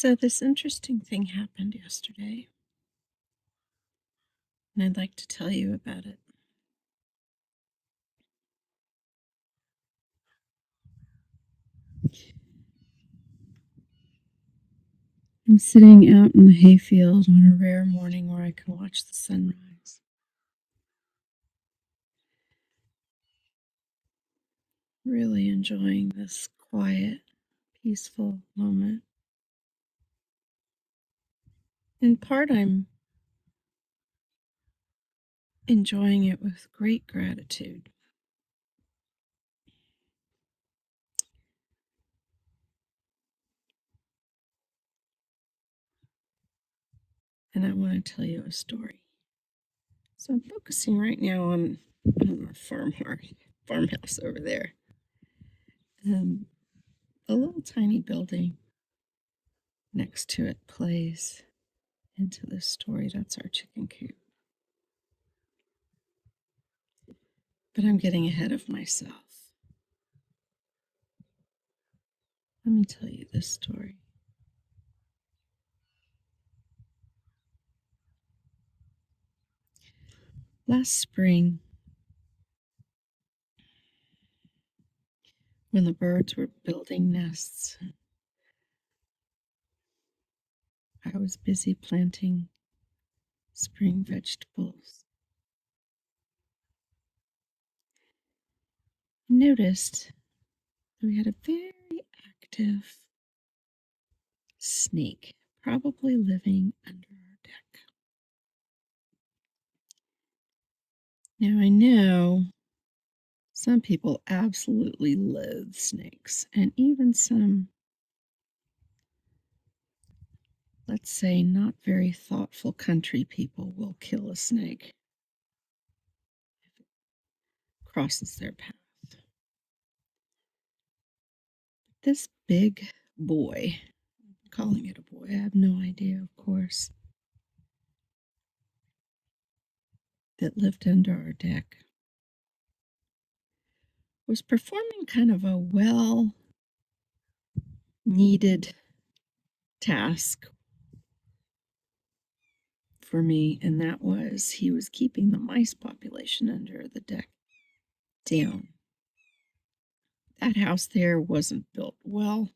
So, this interesting thing happened yesterday, and I'd like to tell you about it. I'm sitting out in the hayfield on a rare morning where I can watch the sunrise. Really enjoying this quiet, peaceful moment. In part, I'm enjoying it with great gratitude. And I want to tell you a story. So, I'm focusing right now on our farmhouse over there. A little tiny building next to it plays into this story. That's our chicken coop. But I'm getting ahead of myself. Let me tell you this story. Last spring, when the birds were building nests, I was busy planting spring vegetables. I noticed that we had a very active snake, probably living under our deck. Now, I know some people absolutely loathe snakes, and even some, let's say, not very thoughtful country people will kill a snake if it crosses their path. This big boy, I'm calling it a boy, I have no idea, of course, that lived under our deck, was performing kind of a well needed task for me, and that was he was keeping the mice population under the deck down. That house there wasn't built well,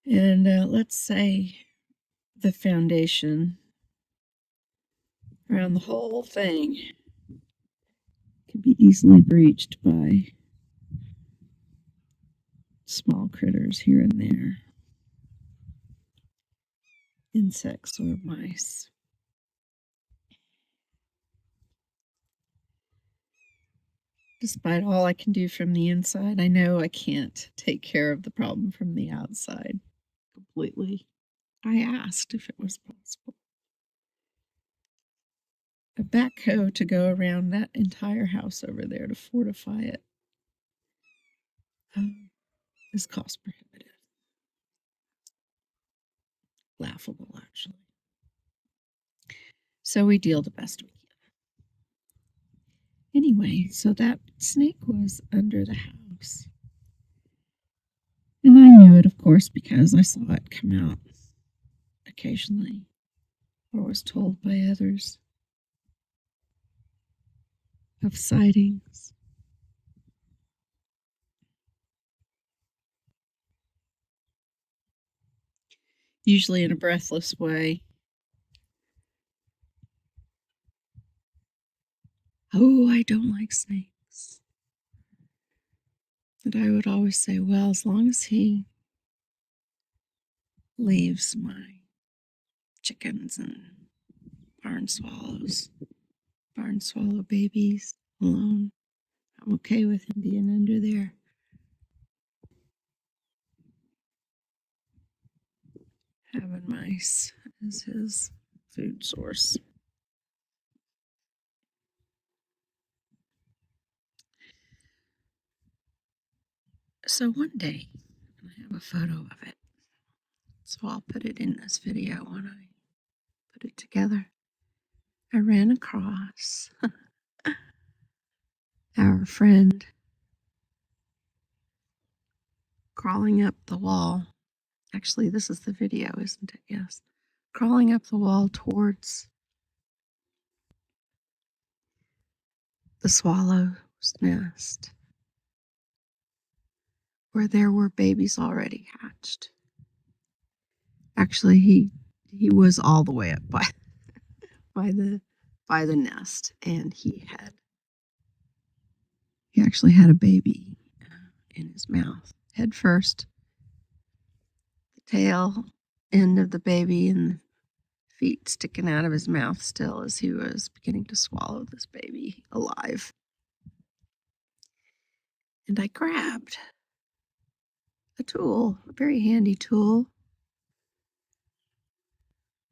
and let's say the foundation around the whole thing could be easily breached by small critters here and there, insects or mice. Despite all I can do from the inside, I know I can't take care of the problem from the outside completely. I asked if it was possible. A backhoe to go around that entire house over there to fortify it is cost prohibitive. Laughable, actually. So we deal the best we can. Anyway, so that snake was under the house. And I knew it, of course, because I saw it come out occasionally or was told by others of sightings. Usually in a breathless way. Oh, I don't like snakes. And I would always say, well, as long as he leaves my chickens and barn swallow babies alone, I'm okay with him being under there. Having mice as his food source. So one day, and I have a photo of it, so I'll put it in this video when I put it together. I ran across our friend crawling up the wall Actually, this is the video, isn't it? Yes. Crawling up the wall towards the swallow's nest, where there were babies already hatched. Actually, he was all the way up by the nest, and he actually had a baby in his mouth, head first, the tail end of the baby and the feet sticking out of his mouth still as he was beginning to swallow this baby alive. And I grabbed a tool, a very handy tool.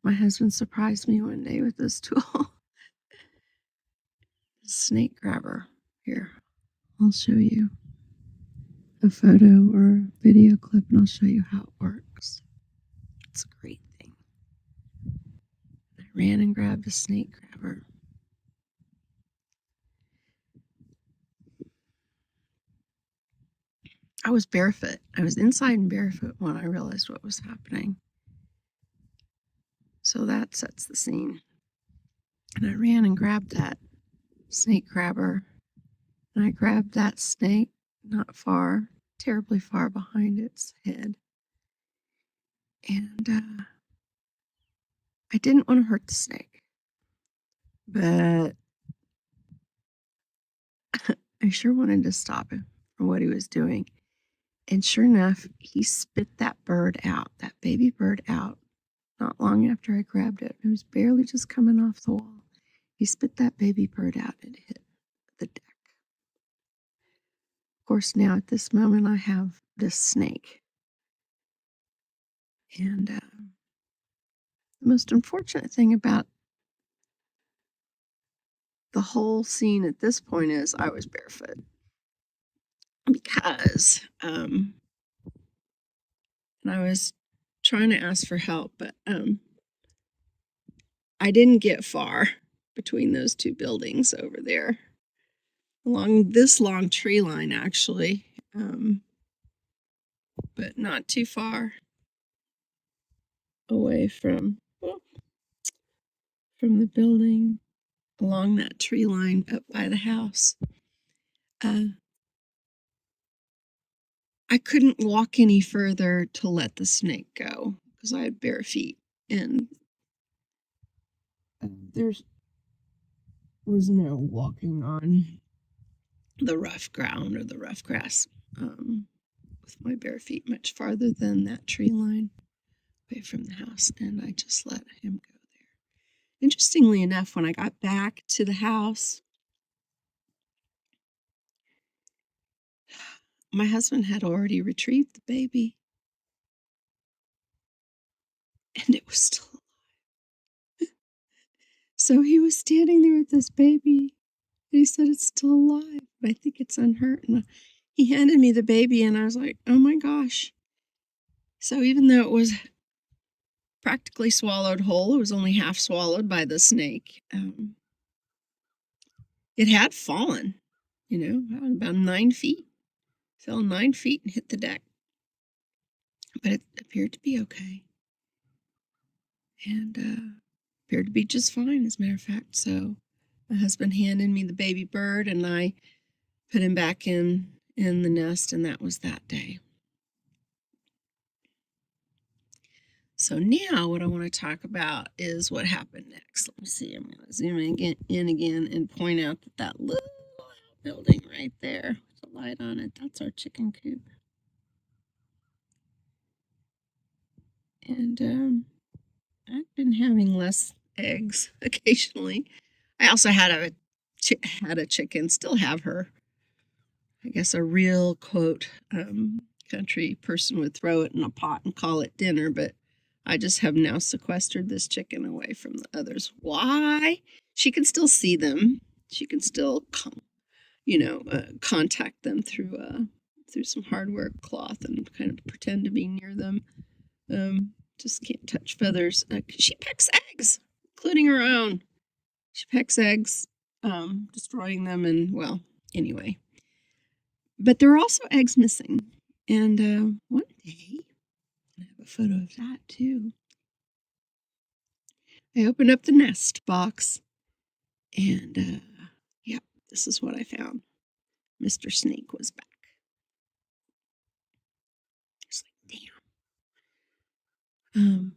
My husband surprised me one day with this tool. Snake grabber. Here, I'll show you a photo or a video clip and I'll show you how it works. It's a great thing. I ran and grabbed a snake grabber. I was barefoot. I was inside and barefoot when I realized what was happening. So that sets the scene. And I ran and grabbed that snake grabber. And I grabbed that snake not far, terribly far behind its head. And I didn't want to hurt the snake. But I sure wanted to stop him from what he was doing. And sure enough, he spit that bird out, that baby bird out, not long after I grabbed it. It was barely just coming off the wall. He spit that baby bird out and it hit the deck. Of course, now at this moment, I have this snake. And the most unfortunate thing about the whole scene at this point is I was barefoot. Because and I was trying to ask for help, but I didn't get far between those two buildings over there, along this long tree line, actually, but not too far away from the building, along that tree line up by the house. I couldn't walk any further to let the snake go because I had bare feet, and there was no walking on the rough ground or the rough grass with my bare feet much farther than that tree line away from the house, and I just let him go there. Interestingly enough, when I got back to the house, my husband had already retrieved the baby, and it was still alive. So he was standing there with this baby, and he said it's still alive, but I think it's unhurt. And he handed me the baby, and I was like, oh my gosh. So even though it was practically swallowed whole, it was only half swallowed by the snake. It had fallen, about 9 feet. Fell 9 feet and hit the deck. But it appeared to be okay. And appeared to be just fine, as a matter of fact. So my husband handed me the baby bird, and I put him back in the nest, and that was that day. So now what I want to talk about is what happened next. Let me see. I'm going to zoom in again and point out that little building right there with the light on it, that's our chicken coop. And I've been having less eggs occasionally. I also had a chicken, still have her. I guess a real, quote, country person would throw it in a pot and call it dinner, but I just have now sequestered this chicken away from the others. Why? She can still see them. She can still contact them through some hardware cloth and kind of pretend to be near them. Just can't touch feathers. She pecks eggs, including her own. She pecks eggs, destroying them, and well, anyway. But there are also eggs missing. And one day, I have a photo of that too. I opened up the nest box and, yep, this is what I found. Mr. Snake was back. It's like, damn.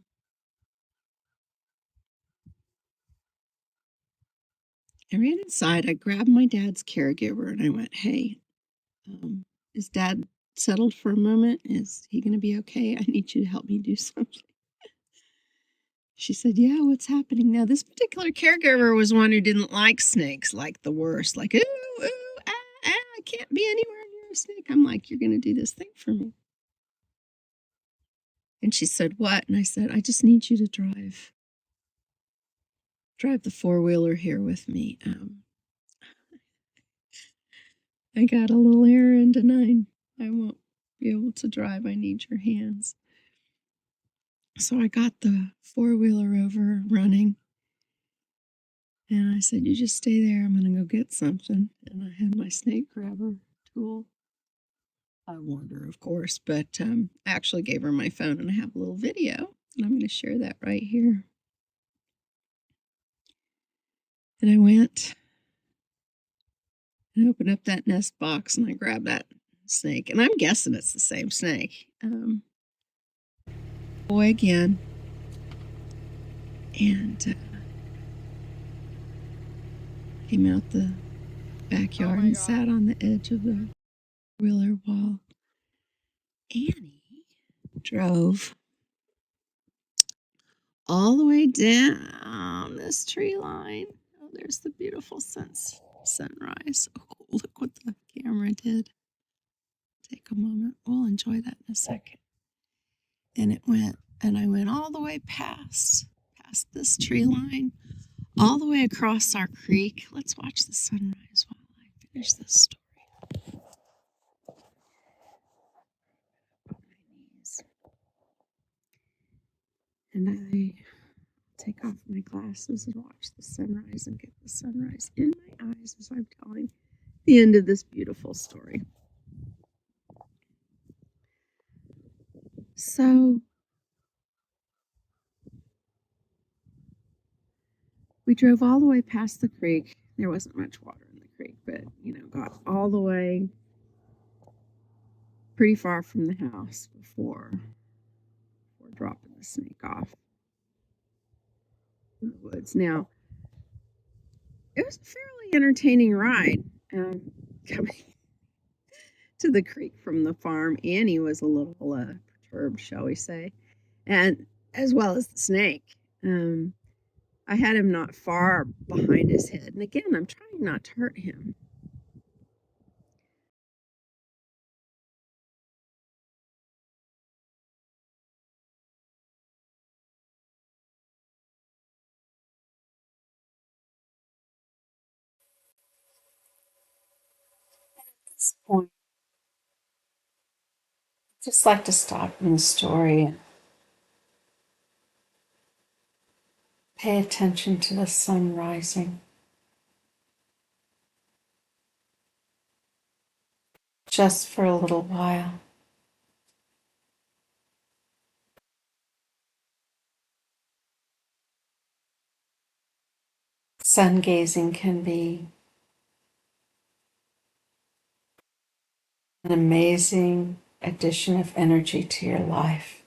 I ran inside. I grabbed my dad's caregiver and I went, hey, is dad settled for a moment? Is he going to be okay? I need you to help me do something. She said, yeah, what's happening now? This particular caregiver was one who didn't like snakes, like the worst, like, ooh, ooh, ah, ah, I can't be anywhere near a snake. I'm like, you're going to do this thing for me. And she said, what? And I said, I just need you to drive the four-wheeler here with me. I got a little errand and I won't be able to drive. I need your hands. So I got the four-wheeler over running. And I said, you just stay there. I'm going to go get something. And I had my snake grabber tool. I warned her, of course, but I actually gave her my phone and I have a little video. And I'm going to share that right here. And I went and opened up that nest box and I grabbed that snake. And I'm guessing it's the same snake. Boy again. And came out the backyard and sat on the edge of the wheeler while Annie drove all the way down this tree line. Oh, there's the beautiful sunrise. Oh, look what the camera did. Take a moment. We'll enjoy that in a second. And I went all the way past this tree line, all the way across our creek. Let's watch the sunrise while I finish this story. And I take off my glasses and watch the sunrise and get the sunrise in my eyes as I'm telling the end of this beautiful story. So we drove all the way past the creek. There wasn't much water in the creek, but got all the way pretty far from the house before dropping the snake off in the woods. Now, it was a fairly entertaining ride coming to the creek from the farm. Annie was a little perturbed, shall we say, and as well as the snake. I had him not far behind his head, and again, I'm trying not to hurt him. At this point, I'd just like to stop in the story and pay attention to the sun rising. Just for a little while. Sun gazing can be an amazing addition of energy to your life,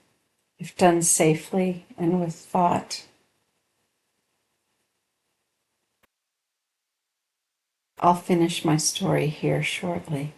if done safely and with thought. I'll finish my story here shortly.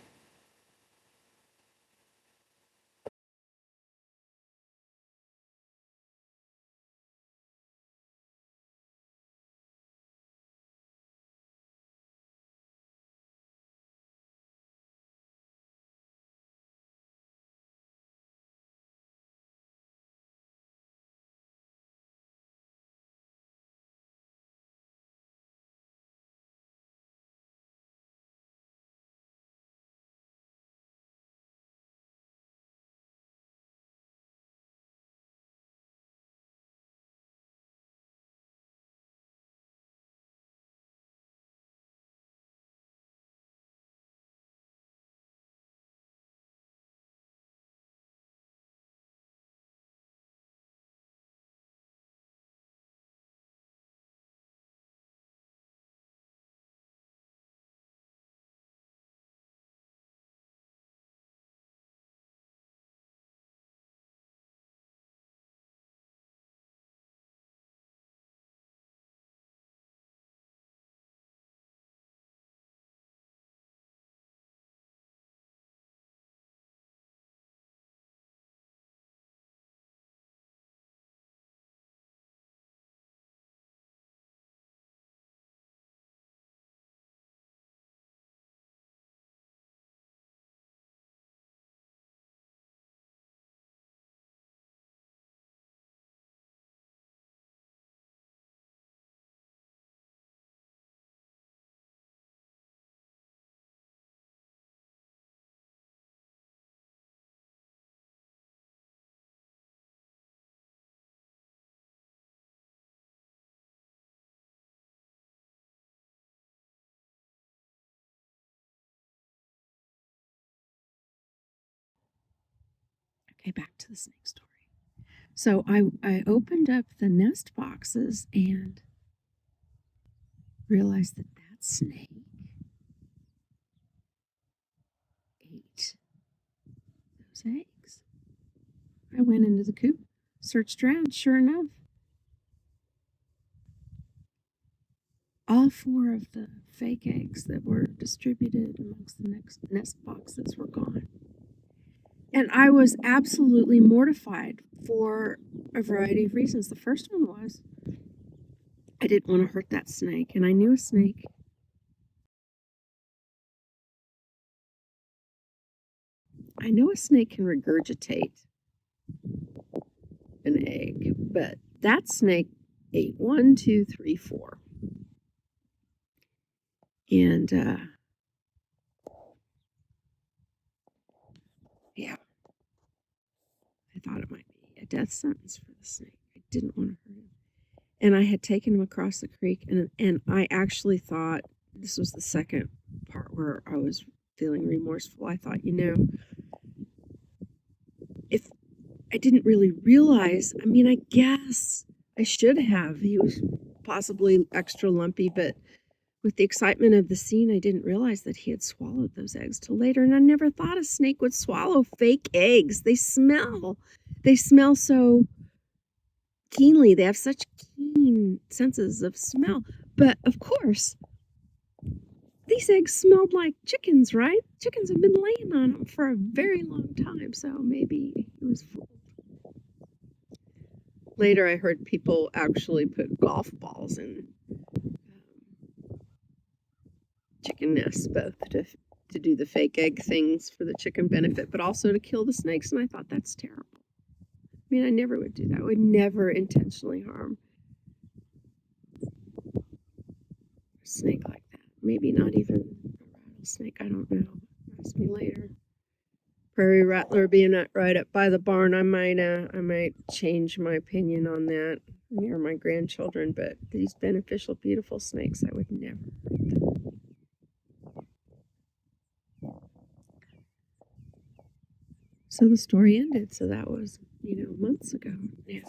Okay, back to the snake story. So I opened up the nest boxes and realized that snake ate those eggs. I went into the coop, searched around. Sure enough, all 4 of the fake eggs that were distributed amongst the nest boxes were gone. And I was absolutely mortified for a variety of reasons. The first one was I didn't want to hurt that snake, and I knew a snake. I know a snake can regurgitate an egg, but that snake ate 1, 2, 3, 4. And yeah, I thought it might be a death sentence for the snake. I didn't want to hurt him. And I had taken him across the creek, and I actually thought, this was the second part where I was feeling remorseful. I thought, if I didn't really realize, I guess I should have. He was possibly extra lumpy, but with the excitement of the scene, I didn't realize that he had swallowed those eggs till later. And I never thought a snake would swallow fake eggs. They smell so keenly. They have such keen senses of smell. But of course, these eggs smelled like chickens, right? Chickens have been laying on them for a very long time, so maybe he was fooled. Later, I heard people actually put golf balls in chicken nests, both to do the fake egg things for the chicken benefit, but also to kill the snakes. And I thought, that's terrible. I never would do that. I would never intentionally harm a snake like that. Maybe not even a rattlesnake. I don't know. Ask me later. Prairie rattler being right up by the barn, I might change my opinion on that near my grandchildren. But these beneficial, beautiful snakes, I would never hurt them. So the story ended. So that was, months ago now.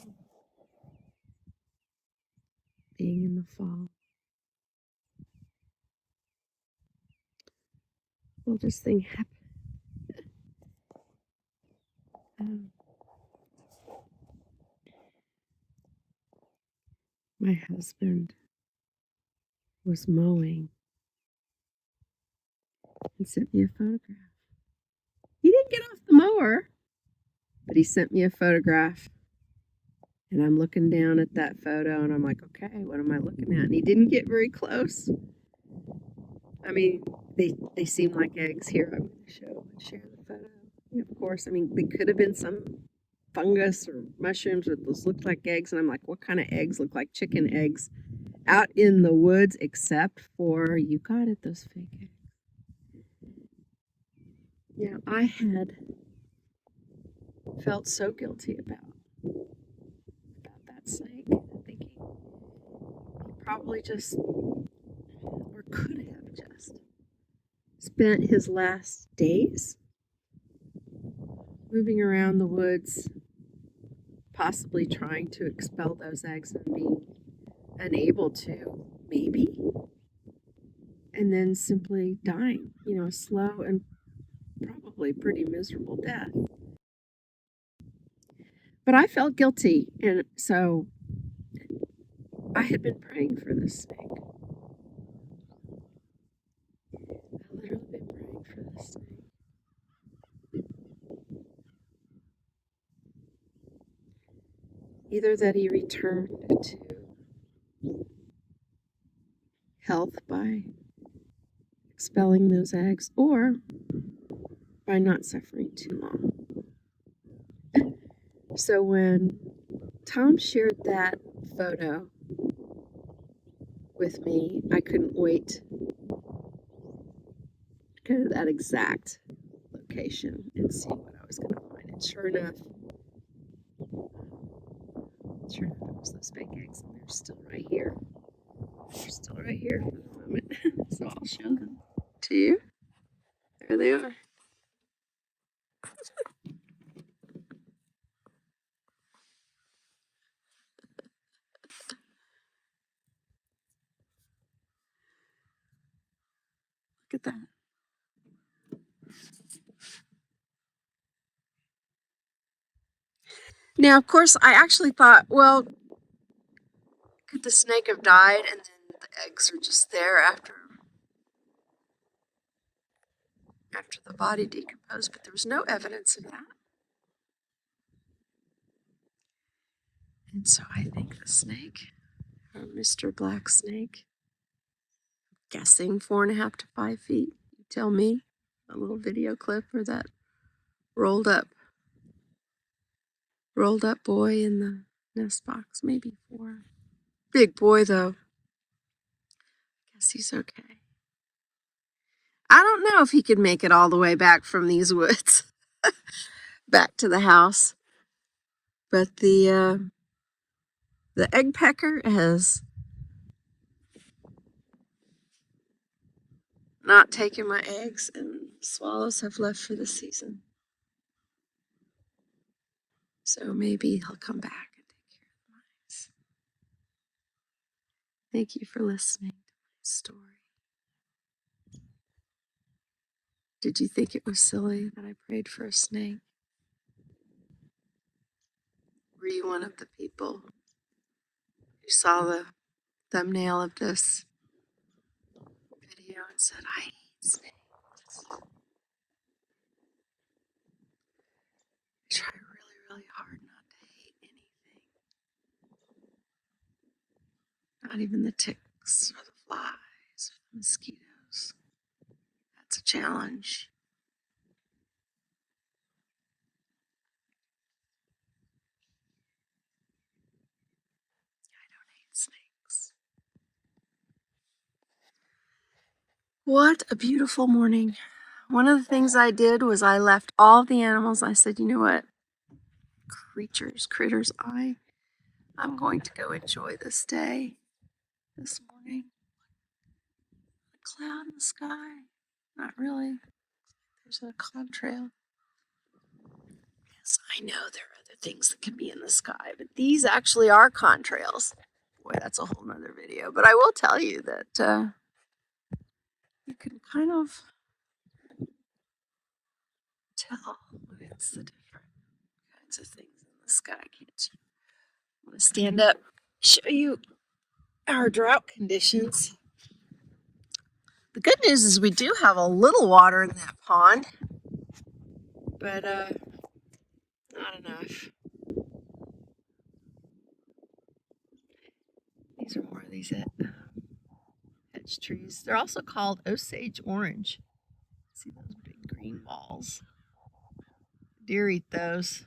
Being in the fall. Well, this thing happened. My husband was mowing and sent me a photograph. He didn't get off the mower, but he sent me a photograph. And I'm looking down at that photo and I'm like, okay, what am I looking at? And he didn't get very close. They seem like eggs. Here, I'm going to share the photo. And of course, they could have been some fungus or mushrooms that looked like eggs. And I'm like, what kind of eggs look like chicken eggs out in the woods, except for, you got it, those fake eggs. I had felt so guilty about that snake, thinking he probably just, or could have just, spent his last days moving around the woods, possibly trying to expel those eggs and being unable to, maybe, and then simply dying, a slow and probably pretty miserable death. But I felt guilty, and so I had been praying for this snake. I literally been praying for this snake. Either that he returned to health by expelling those eggs, or by not suffering too long. So when Tom shared that photo with me, I couldn't wait to go to that exact location and see what I was going to find. And sure enough, it was those fake eggs, and they're still right here. They're still right here for the moment. So I'll show them to you. There they are. at that. Now, of course, I actually thought, well, could the snake have died and then the eggs are just there after the body decomposed? But there was no evidence of that. And so I think the snake, or Mr. Black Snake, guessing 4.5 to 5 feet. You tell me. A little video clip or that rolled up boy in the nest box, maybe 4. Big boy though. Guess he's okay. I don't know if he could make it all the way back from these woods back to the house, but the egg pecker has not taken my eggs, and swallows have left for the season. So maybe he'll come back and take care of the mice. Thank you for listening to my story. Did you think it was silly that I prayed for a snake? Were you one of the people who saw the thumbnail of this video and said, I hate snakes? I try really, really hard not to hate anything. Not even the ticks or the flies or the mosquitoes. That's a challenge. I don't hate snakes. What a beautiful morning. One of the things I did was I left all the animals. I said, you know what? Critters, I'm going to go enjoy this day, this morning. A cloud in the sky. Not really. There's a contrail. Yes, I know there are other things that can be in the sky, but these actually are contrails. Boy, that's a whole nother video. But I will tell you that you can kind of tell it's the different kinds of things in the sky, can't you? I'm going to stand up, show you our drought conditions. The good news is we do have a little water in that pond, but not enough. These are more of these hedge trees. They're also called Osage orange. See those big green balls? Deer eat those.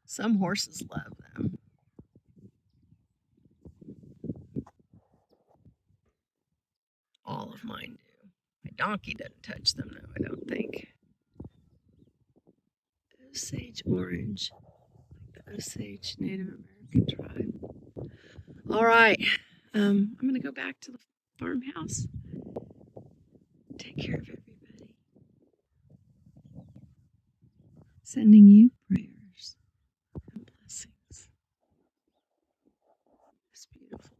Some horses love them. All of mine do. My donkey doesn't touch them though, I don't think. Osage orange, like the Osage Native American tribe. All right, I'm gonna go back to the farmhouse. Take care of everybody. Sending you prayers and blessings. It's beautiful.